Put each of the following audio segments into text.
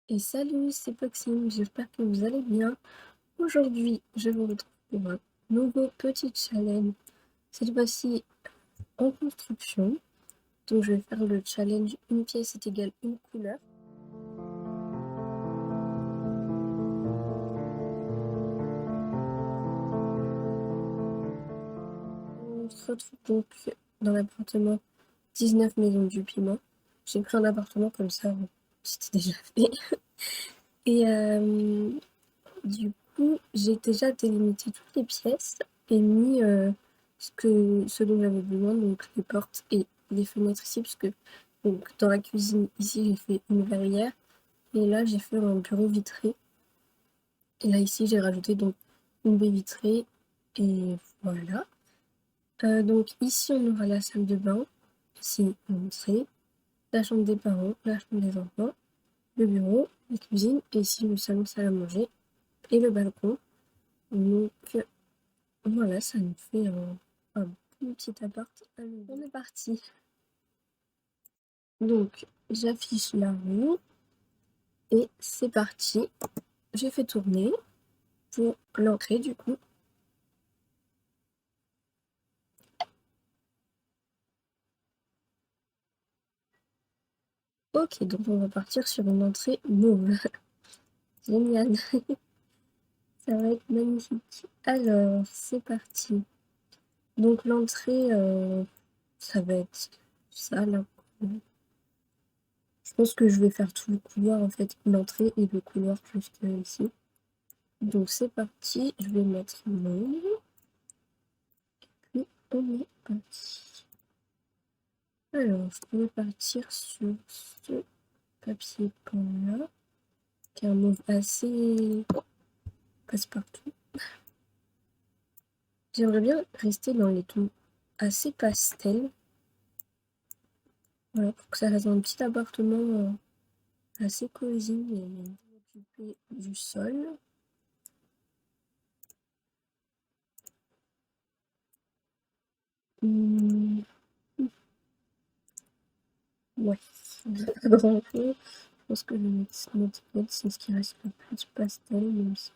Et salut, c'est Maxime, j'espère que vous allez bien. Aujourd'hui, je vous retrouve pour un nouveau petit challenge, cette fois-ci en construction. Donc, je vais faire le challenge une pièce est égale une couleur. On se retrouve donc dans l'appartement 19 Maisons du Piment. J'ai pris un appartement comme ça, c'était déjà fait. Et du coup, j'ai déjà délimité toutes les pièces et mis ce dont j'avais besoin, donc les portes et les fenêtres ici, parce que donc, dans la cuisine, ici, j'ai fait une verrière et là, j'ai fait un bureau vitré. Et là, ici, j'ai rajouté donc une baie vitrée et voilà. Donc ici, on aura la salle de bain, ici, l'entrée, la chambre des parents, la chambre des enfants, le bureau, la cuisine et ici, le salon, salle à manger et le balcon. Donc voilà, ça nous fait un bon petit appart à nous. On est parti. Donc, j'affiche la roue et c'est parti. J'ai fait tourner pour l'entrée du coup. Ok, donc on va partir sur une entrée mauve. Génial. Ça va être magnifique. Alors, c'est parti. Donc l'entrée, ça va être ça là. Je pense que je vais faire tout le couloir en fait, l'entrée et le couloir jusqu'à ici. Donc c'est parti, je vais mettre mauve. Puis on est parti. Alors, je vais partir sur ce papier peint là, qui est un mauve assez passe-partout. J'aimerais bien rester dans les tons assez pastel. Voilà, pour que ça reste un petit appartement assez cosy et occupé du sol. Ouais, pas grand chose. Je pense que je vais mettre Snotpad, c'est ce qui reste le plus pastel, même si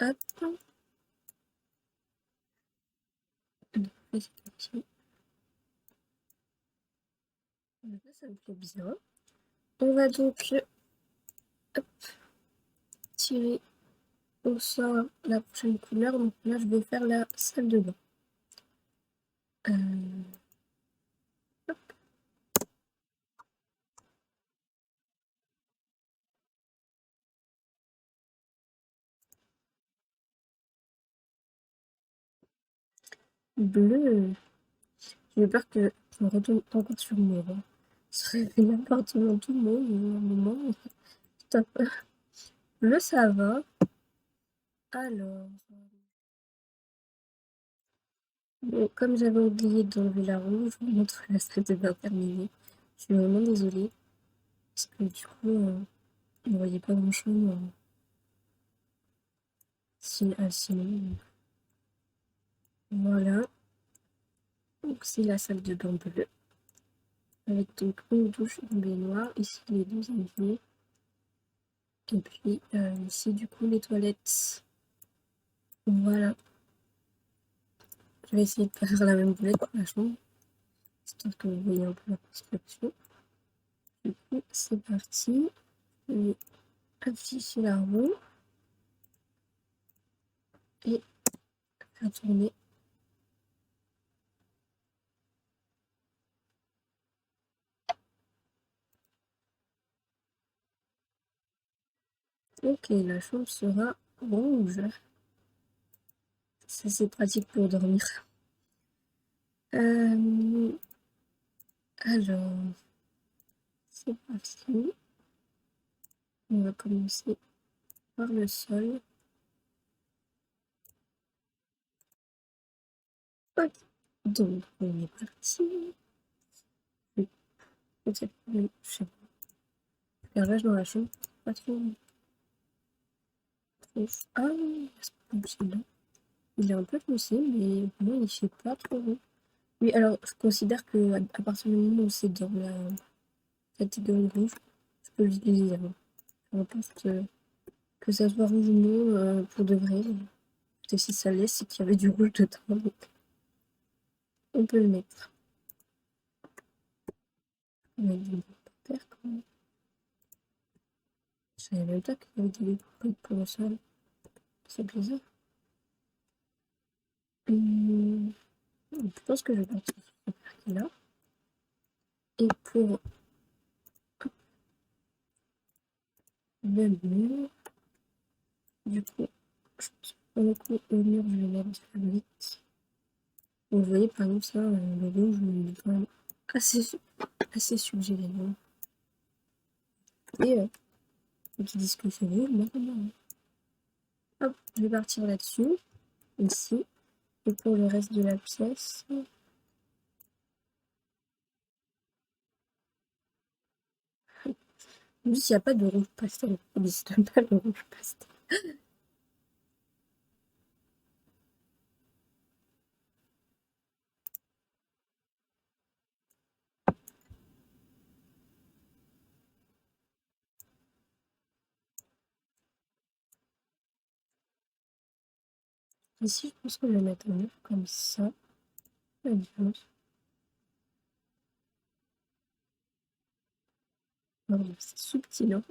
hop. Ça me plaît bien. On va donc hop, tirer au sort la prochaine couleur. Donc là, je vais faire la salle de bain. Hop. Bleu. J'ai peur que je me retourne encore sur moi. Ce serait l'appartement tout le monde, à un moment. Stop. Bleu, ça va. Alors. Bon, comme j'avais oublié d'enlever la rouge, je vous montre la salle de bain terminée. Je suis vraiment désolée. Parce que du coup, vous ne voyez pas grand chose sinon. Voilà. Donc c'est la salle de bain bleue. Avec donc une douche, une baignoire. Ici les deux éviers. Et puis ici du coup les toilettes. Voilà. Je vais essayer de faire la même boulette pour la chambre. Histoire que vous voyez un peu la construction. Du coup, c'est parti. Je vais afficher la roue. Et faire tourner. Ok, la chambre sera rouge. Ça, c'est pratique pour dormir. Alors, c'est parti. On va commencer par le sol. Ok. Donc, on est parti. Peut-être même, je sais pas. L'éclairage dans la chambre, pas trop. Ah, c'est pas possible. il est un peu foncé, mais moi, il fait pas trop rond. Oui, alors, je considère que à partir du moment où c'est dans la catégorie rouge, je peux l'utiliser, hein. Peu importe que ça soit rouge ou non, pour de vrai. Et si ça l'est, c'est qu'il y avait du rouge dedans, donc on peut le mettre. On va mettre des paires quand même. Je savais même pas qu'il y avait des briques pour le sol. C'est bizarre. Je pense que je vais partir sur cette partie-là. Et pour le mur, du coup, pour le coup, au mur, je vais mettre du fabrique. Donc, vous voyez, par exemple, ça, le rouge, il est quand même assez suggéré. Et qui disent que c'est rouge, moi, hop, je vais partir là-dessus, ici. Et pour le reste de la pièce, juste il n'y a pas de rouge pastel. Il n'existe pas le rouge pastel. Ici, je pense que je vais mettre un œuf comme ça. La différence. C'est subtil, hein.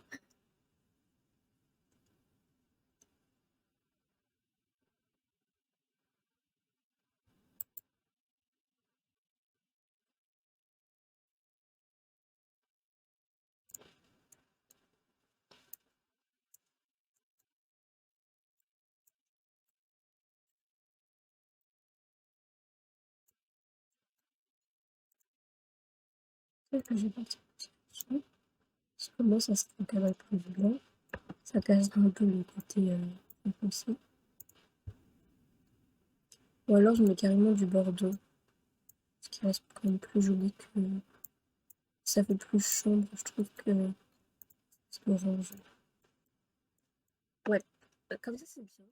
Peut-être que je vais partir là-dessus. Parce que moi, ça se encadre avec du blanc. Ça casse un peu le côté foncé. Ou alors, je mets carrément du bordeaux. Ce qui reste quand même plus joli que... Ça fait plus chambre, je trouve, que l'orange. Ouais, comme ça, c'est bien.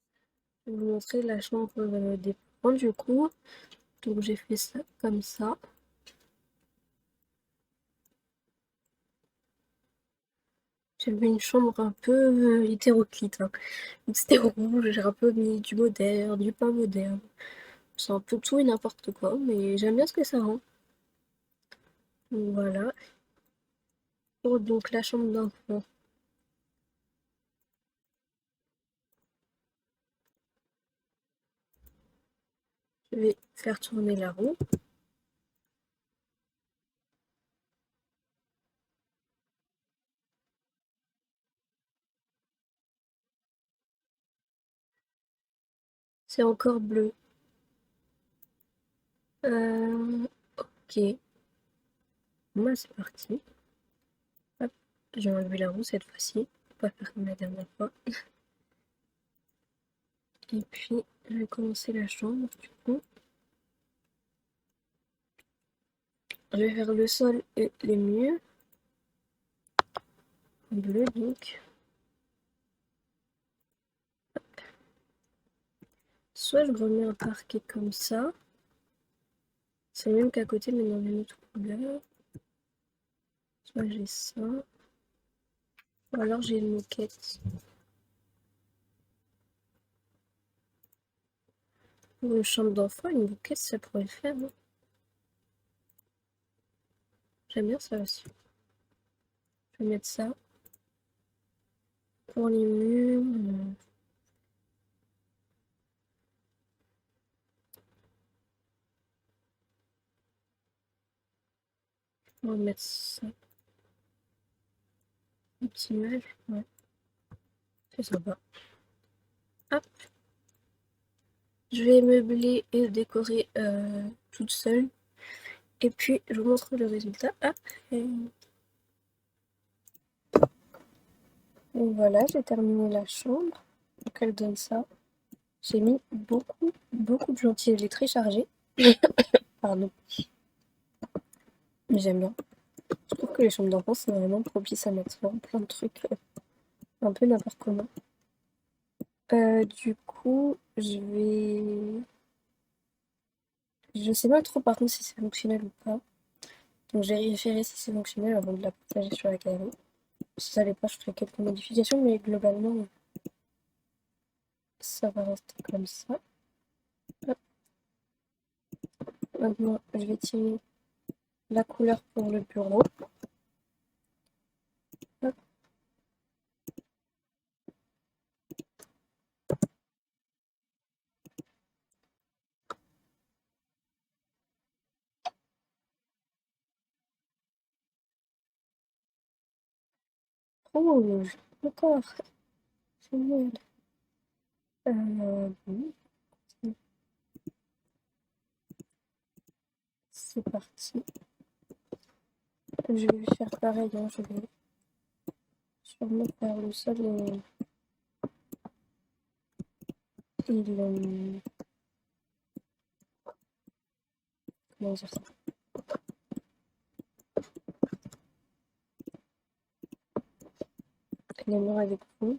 Je vais vous montrer la chambre des parents, du coup. Donc, j'ai fait ça comme ça. J'ai mis une chambre un peu hétéroclite, hein. Donc, c'était rouge, j'ai un peu mis du moderne, du pas moderne. C'est un peu tout et n'importe quoi, mais j'aime bien ce que ça rend. Donc, voilà. Pour donc la chambre d'enfant. Je vais faire tourner la roue. C'est encore bleu. Ok. Moi, c'est parti. Hop, j'ai enlevé la roue cette fois-ci. Pas faire comme la dernière fois. Et puis, je vais commencer la chambre, du coup. Je vais faire le sol et les murs. Bleu, donc. Soit je remets un parquet comme ça. C'est le même qu'à côté, mais dans une autre couleur. Soit j'ai ça. Ou alors j'ai une moquette. Pour une chambre d'enfant, une moquette, ça pourrait le faire, hein. J'aime bien ça aussi. Je vais mettre ça. Pour les murs. On va mettre ça. Une petite image, ouais. C'est sympa. Hop. Je vais meubler et décorer toute seule. Et puis, je vous montre le résultat après. Donc voilà, j'ai terminé la chambre. Donc elle donne ça. J'ai mis beaucoup de gentils. Elle est très chargée. Pardon. Mais j'aime bien. Je trouve que les chambres d'enfants, c'est vraiment propice à mettre plein de trucs. Un peu n'importe comment. Du coup, je vais... Je sais pas trop par contre si c'est fonctionnel ou pas. Donc j'ai vérifié si c'est fonctionnel avant de la partager sur la galerie. Si ça l'est pas, je ferai quelques modifications, mais globalement, ça va rester comme ça. Hop. Maintenant, je vais tirer la couleur pour le bureau. Hop. Rouge, encore. Génial. Bon, c'est parti. Je vais faire pareil, hein. Je vais sûrement faire le sol et le... Comment dire ça? Les murs avec vous.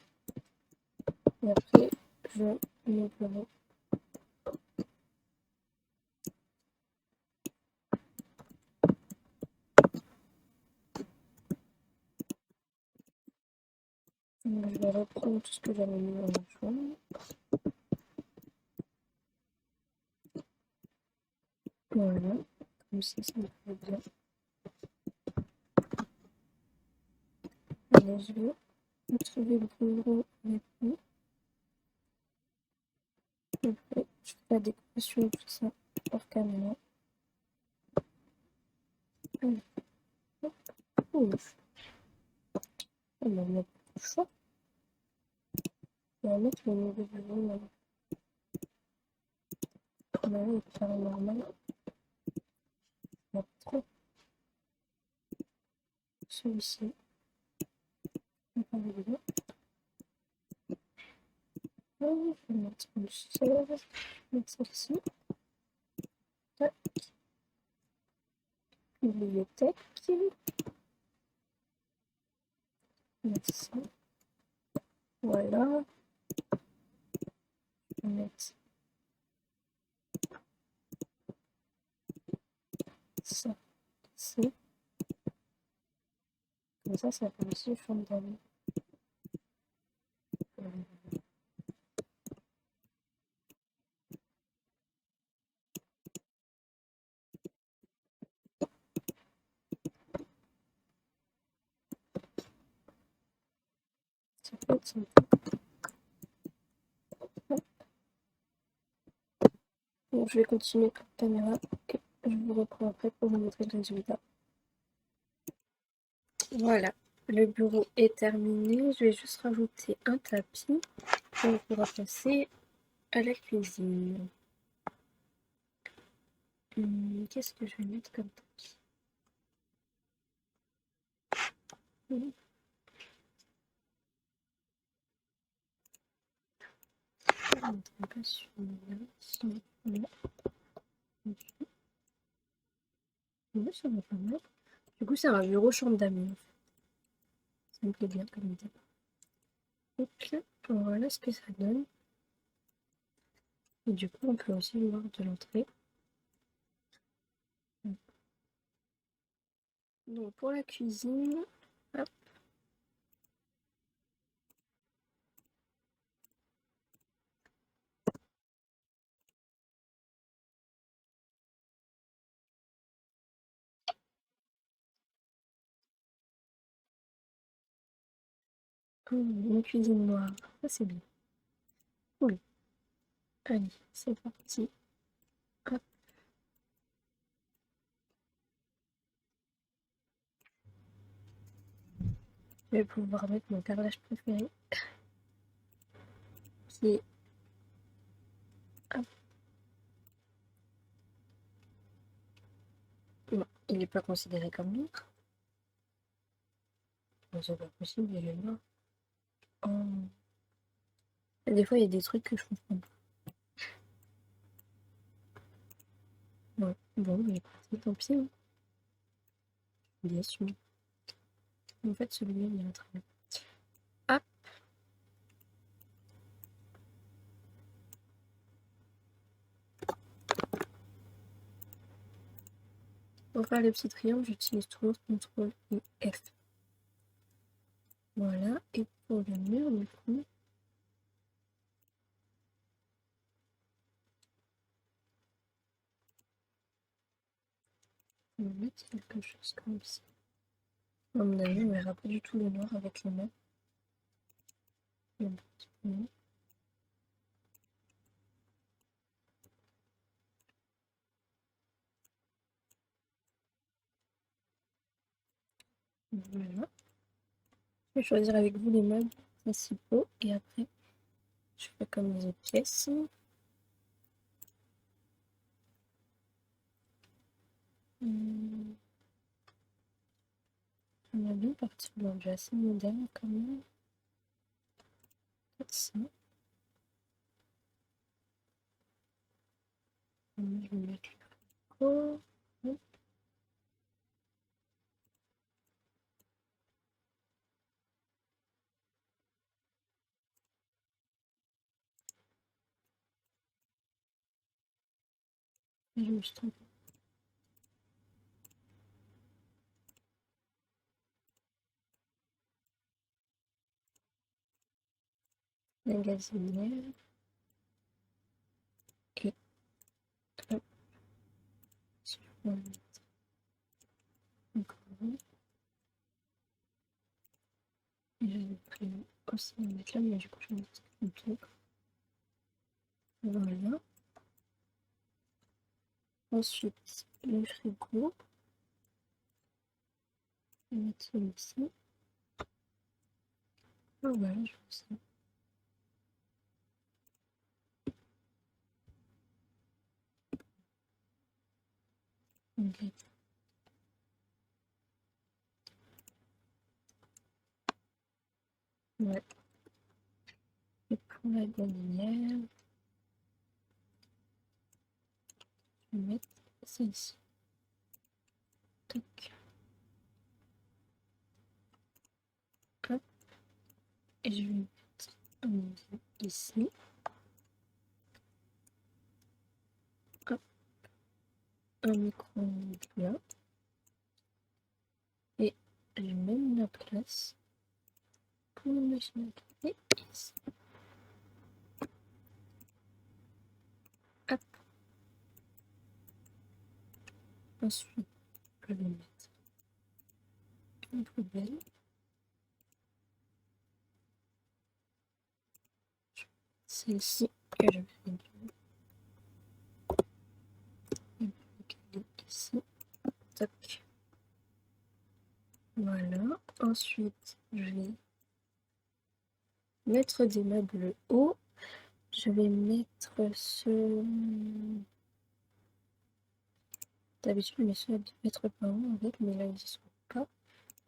Et après, je mets le bureau. Donc, je vais reprendre tout ce que j'avais mis dans la chambre. Voilà, comme ça me fait bien. Allez, je vais retrouver le bureau avec vous. Après, je fais la décoration et tout ça hors caméra. Allez, hop, rouge. On va mettre le choix. On va mettre le nouveau bureau là. On va aller faire normal. On va trop. Celui-ci. On va le bien. Je vais mettre une chaise. Je vais mettre celle-ci. Tac. Bibliothèque. Mettre ça. Voilà. Je vais mettre ça ici. Comme ça fait aussi chambre d'amis. Ça peut être sympa. Donc, je vais continuer la caméra et je vous reprends après pour vous montrer le résultat. Voilà, le bureau est terminé. Je vais juste rajouter un tapis et on pourra passer à la cuisine. Qu'est-ce que je vais mettre comme tapis? Je vais mettre un peu sur là. Oui, ça va pas mal. Du coup, c'est un bureau chambre d'amis. Ça me plaît bien comme idée. Ok, voilà ce que ça donne. Et du coup, on peut aussi voir de l'entrée. Donc, pour la cuisine, hop. Une cuisine noire. Ça, c'est bien. Cool. Allez, c'est parti. Hop. Je vais pouvoir mettre mon carrelage préféré. Qui est... Hop. Bon, il n'est pas considéré comme noir. Bon, c'est pas possible, il est noir. Oh. Des fois, il y a des trucs que je comprends pas. Ouais. Bon, mais écoutez, tant pis. Hein. Bien sûr. En fait, celui-là, il ira très bien. Hop. Pour faire les petits triangles, j'utilise toujours CTRL et F. Voilà, et pour le mur, du coup, on va mettre quelque chose comme ça. À mon avis, on verra pas du tout le noir avec les mains. Un petit peu. Voilà. Je vais choisir avec vous les meubles principaux et après, je fais comme les autres pièces. On a bien partir dans du assez moderne quand même. Peut-être ça. Je vais mettre le corps. Et je me suis trompée. La gazinière. Et hop, je vais mettre encore un. Et j'avais prévu aussi de mettre là, mais du coup je vais mettre un truc. Voilà. Ensuite, le frigo. Je vais mettre celui-ci. Ah voilà, je fais ça. Ok. Ouais. Et pour la gazinière, je vais mettre celle-ci. Tac. Hop. Et je vais mettre un ici. Hop. Un micro-ondes là. Et je vais même la place pour la machine à café ici. Hop. Ensuite, je vais mettre une poubelle. Celle-ci que je vais réduire. Ici. Tac. Voilà. Ensuite, je vais mettre des meubles hauts. Je vais mettre ce... D'habitude, je mets ceux à 2 mètres par an avec, mais là, ils n'y sont pas.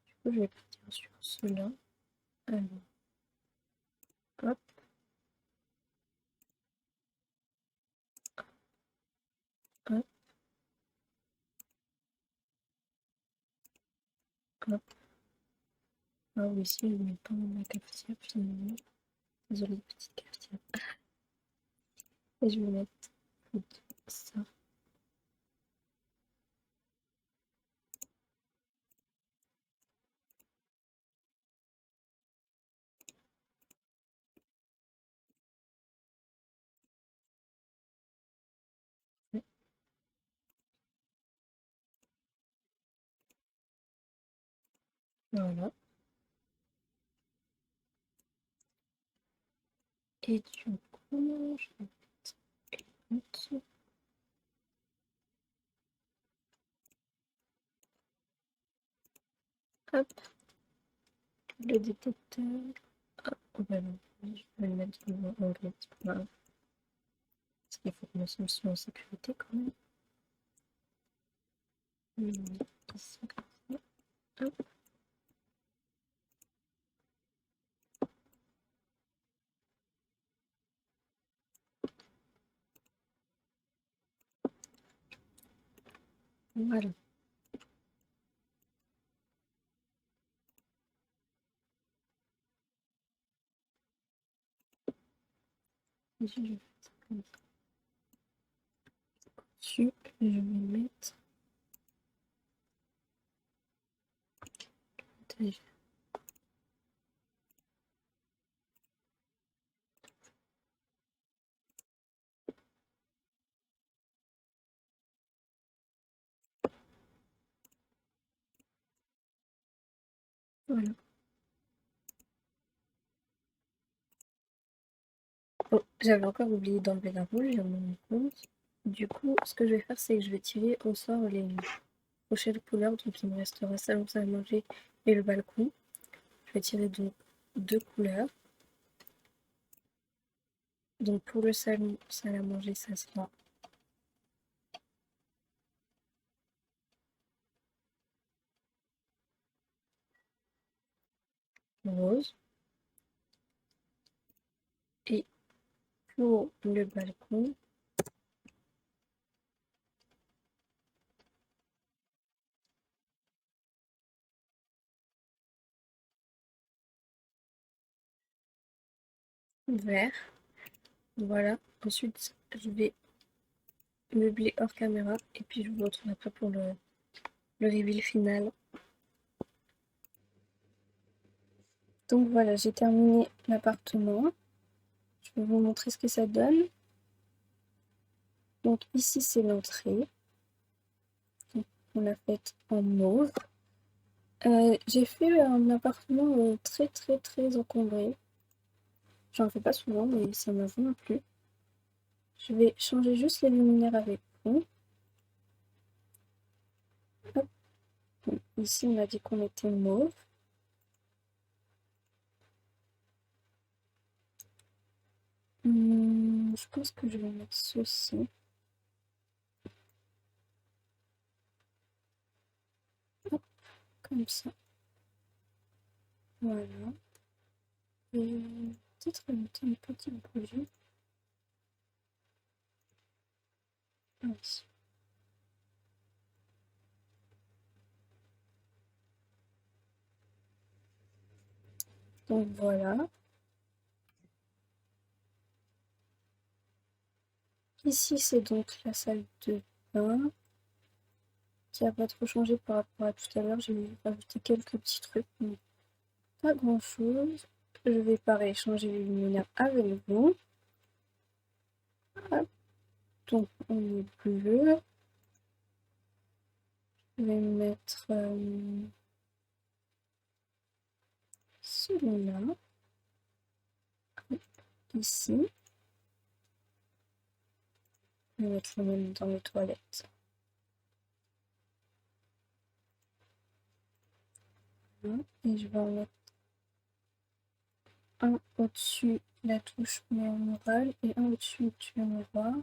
Du coup, je vais partir sur ceux-là. Alors, hop. Hop. Hop. Ah oui, si, je ne mets pas ma cafetière finalement. Désolée, petite cafetière. Et je vais mettre ça. Voilà. Et du coup, je vais mettre hop, le détecteur. Ah, voilà. Je vais le mettre en anglais, c'est pas grave. Parce qu'il faut que nous sommes en sécurité quand même. Ici, comme ça. Hop. Voilà. Ici, je vais faire ça comme ça. Dessus, je vais mettre léger. Voilà. Bon, j'avais encore oublié d'enlever la rouge, je me rends compte. Du coup, ce que je vais faire, c'est que je vais tirer au sort les prochaines couleurs. Donc, il me restera salon, salle à manger et le balcon. Je vais tirer donc 2 couleurs. Donc, pour le salon, salle à manger, ça sera rose. Et pour le balcon, vert. Voilà. Ensuite, je vais meubler hors caméra et puis je vous retrouve après pour le reveal final. Donc voilà, j'ai terminé l'appartement. Je vais vous montrer ce que ça donne. Donc ici c'est l'entrée. On l'a faite en mauve. J'ai fait un appartement très encombré. J'en fais pas souvent mais ça m'a vraiment plu. Je vais changer juste les luminaires avec vous. Hop. Ici on a dit qu'on était mauve. Je pense que je vais mettre ceci. Hop, comme ça. Voilà. Et peut-être mettre une petite bougie. Ici. Donc voilà. Ici c'est donc la salle de bain. Qui n'a pas trop changé par rapport à tout à l'heure. J'ai rajouté quelques petits trucs, mais pas grand chose. Je vais pareil changer les luminaires avec vous. Hop. Donc on est bleu. Je vais mettre celui-là. Ici. Je vais mettre le même dans les toilettes. Voilà. Et je vais en mettre un au-dessus de la touche murale et un au-dessus du miroir.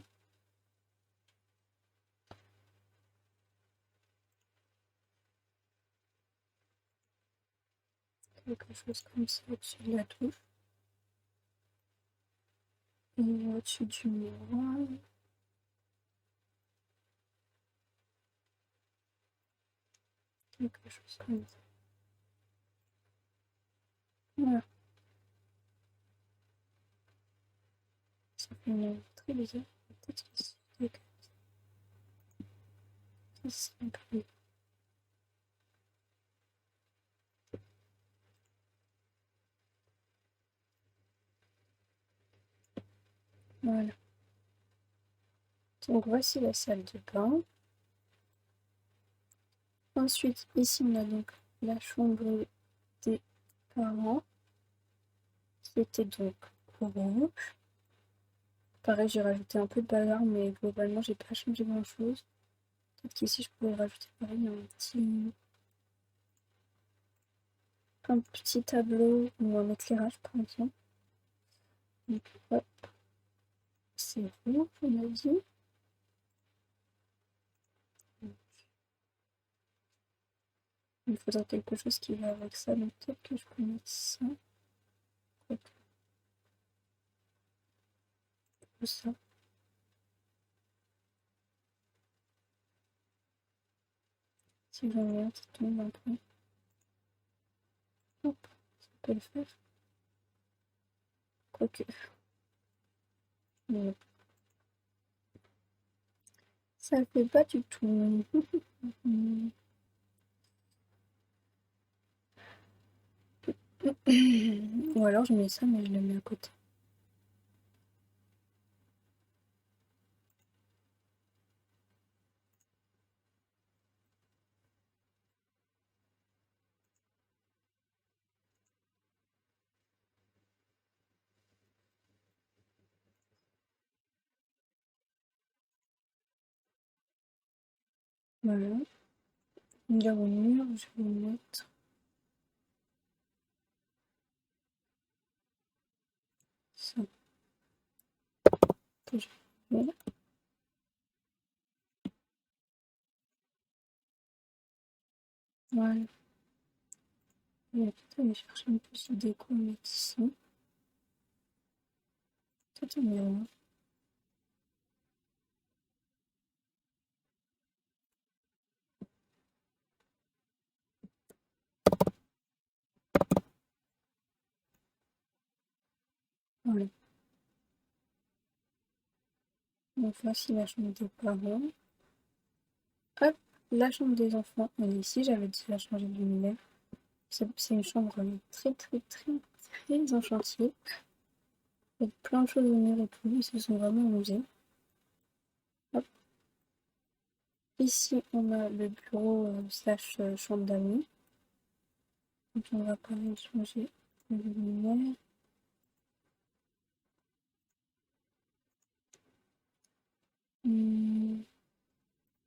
Quelque chose comme ça au-dessus de la touche. Et au-dessus du miroir. Quelque chose comme ça. Voilà. Ça fait une très bizarre. Peut-être que c'est un peu. Voilà. Donc voici la salle de bain. Ensuite, ici on a donc la chambre des parents. Qui était donc rouge. Pareil, j'ai rajouté un peu de bazar, mais globalement, j'ai pas changé grand chose. Peut-être qu'ici, je pourrais rajouter pareil un petit tableau ou un éclairage, par exemple. Donc, hop, c'est rouge, on a dit. Il me faudra quelque chose qui va avec ça, donc peut-être que je peux mettre ça. Ou ça. Si j'en mets un qui tombe un peu. Hop, ça peut le faire. Quoique. Non. Ça le fait pas du tout. Ou alors je mets ça, mais je le mets à côté. Voilà. Là au mur, je vais mettre ça. Que je vais mettre. Voilà. Je vais peut-être aller chercher une petite déco à mettre ici. Peut-être un miroir. Voilà. Donc voici la chambre des parents. Hop, la chambre des enfants, elle est ici. J'avais déjà changé de luminaire. C'est une chambre très très très très en chantier. Il y a plein de choses au mur et tout. Ils se sont vraiment amusés. Hop. Ici, on a le bureau slash chambre d'amis. Donc on va pareil changer de luminaire.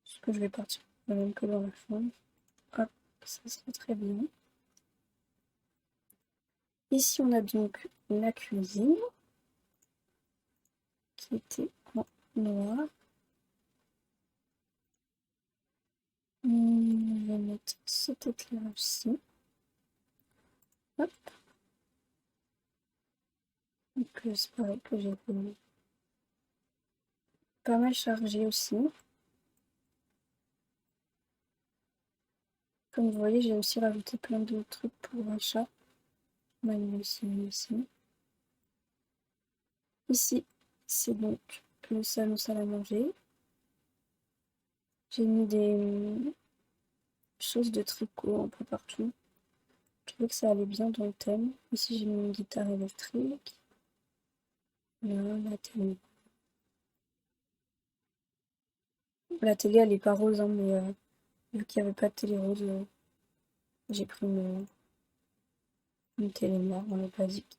Est-ce que je vais partir la même que dans la chambre. Hop, ça serait très bien. Ici, on a donc la cuisine qui était en noir. Je vais mettre cet éclairage-ci. Hop. Donc c'est pareil que j'ai pas mal chargé aussi. Comme vous voyez, j'ai aussi rajouté plein de trucs pour un chat. On a mis aussi ici. Ici, c'est donc le salon salle à manger. J'ai mis des choses de tricot un peu partout. Je trouvais que ça allait bien dans le thème. Ici, j'ai mis une guitare électrique. Là, la télé. La télé, elle est pas rose, hein, mais vu qu'il n'y avait pas de télé rose, j'ai pris une télé noire, basique.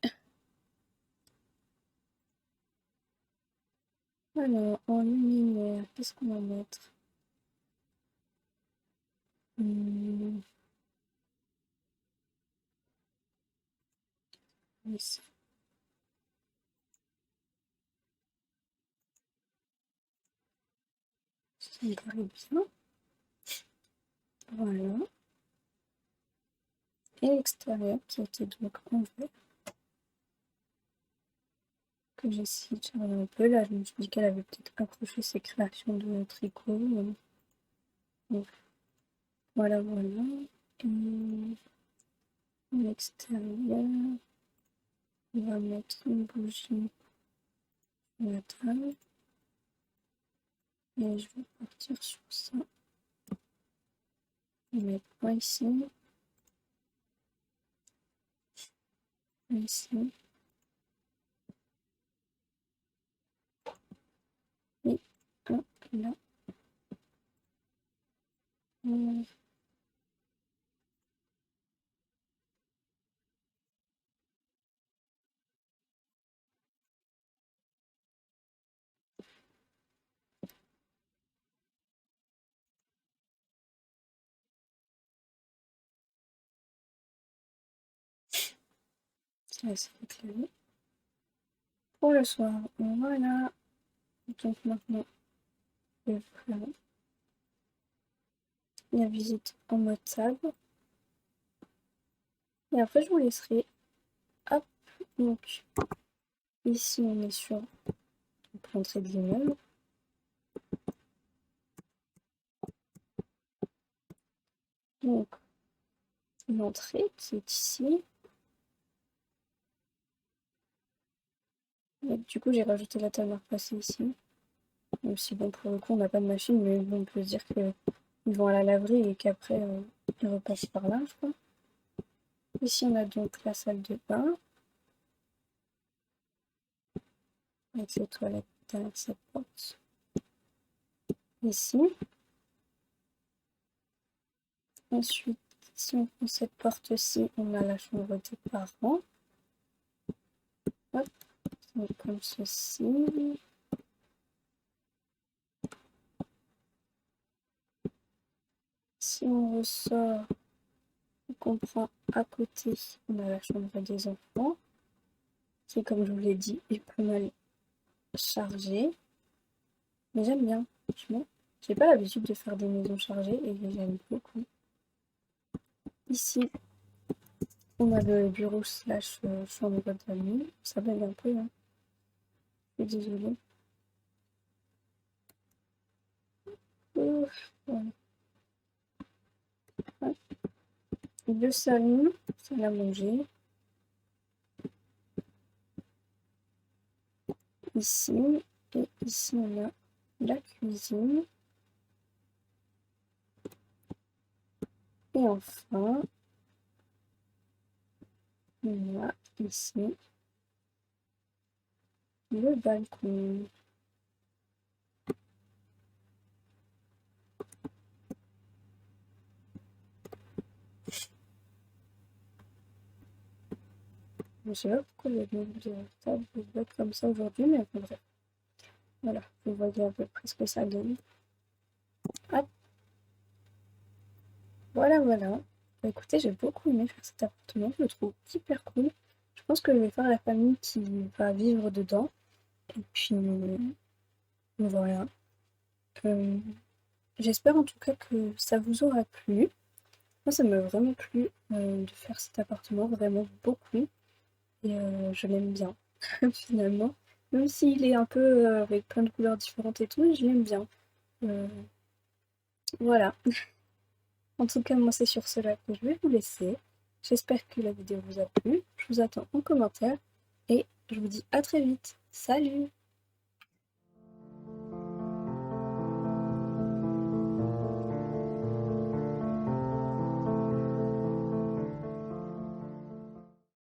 Alors, en luminaire, qu'est-ce qu'on va mettre? Ici. Ça me paraît bien. Voilà. Et l'extérieur qui était donc en vert. Que j'ai essayé de changer un peu. Là, je me suis dit qu'elle avait peut-être accroché ses créations de tricot. Donc, voilà, voilà. Et l'extérieur, on va mettre une bougie sur la table. Et je vais partir sur ça. Je vais mettre un ici. Un ici. Et un là. Ça, c'est éclairé. Pour le soir, voilà. Donc maintenant, je vais faire la visite en mode salle. Et après, je vous laisserai. Hop, donc ici, on est sur l'entrée de l'immeuble. Donc, l'entrée qui est ici. Et du coup, j'ai rajouté la table à repasser ici. Même si, bon, pour le coup, on n'a pas de machine, mais bon, on peut se dire qu'ils vont à la laverie et qu'après, ils repassent par là, je crois. Ici, on a donc la salle de bain, avec les toilettes derrière cette porte. Ici. Ensuite, si on prend cette porte-ci, on a la chambre des parents. Hop, donc comme ceci. Si on ressort, on prend à côté, on a la chambre des enfants, qui, comme je vous l'ai dit, est pas mal chargée. Mais j'aime bien, franchement. J'ai pas l'habitude de faire des maisons chargées et j'aime beaucoup. Ici, on a le bureau slash chambre d'amis. Ça bug un peu, hein. Je suis désolée. Voilà. Le salon, salle à manger. Ici, et ici on a la cuisine. Et enfin, on a ici le balcon. Je sais pas pourquoi le nombre de tables bloque comme ça aujourd'hui, mais bon, bref. Voilà, vous voyez à peu près ce que ça donne. Hop. Voilà, voilà. Bah, écoutez, j'ai beaucoup aimé faire cet appartement, je le trouve hyper cool. Je pense que je vais faire la famille qui va vivre dedans. Et puis, voilà. J'espère en tout cas que ça vous aura plu. Moi, ça m'a vraiment plu de faire cet appartement, vraiment beaucoup. Et je l'aime bien, finalement. Même s'il est un peu avec plein de couleurs différentes et tout, je l'aime bien. Euh, voilà. En tout cas, moi, c'est sur cela que je vais vous laisser. J'espère que la vidéo vous a plu. Je vous attends en commentaire et je vous dis à très vite. Salut!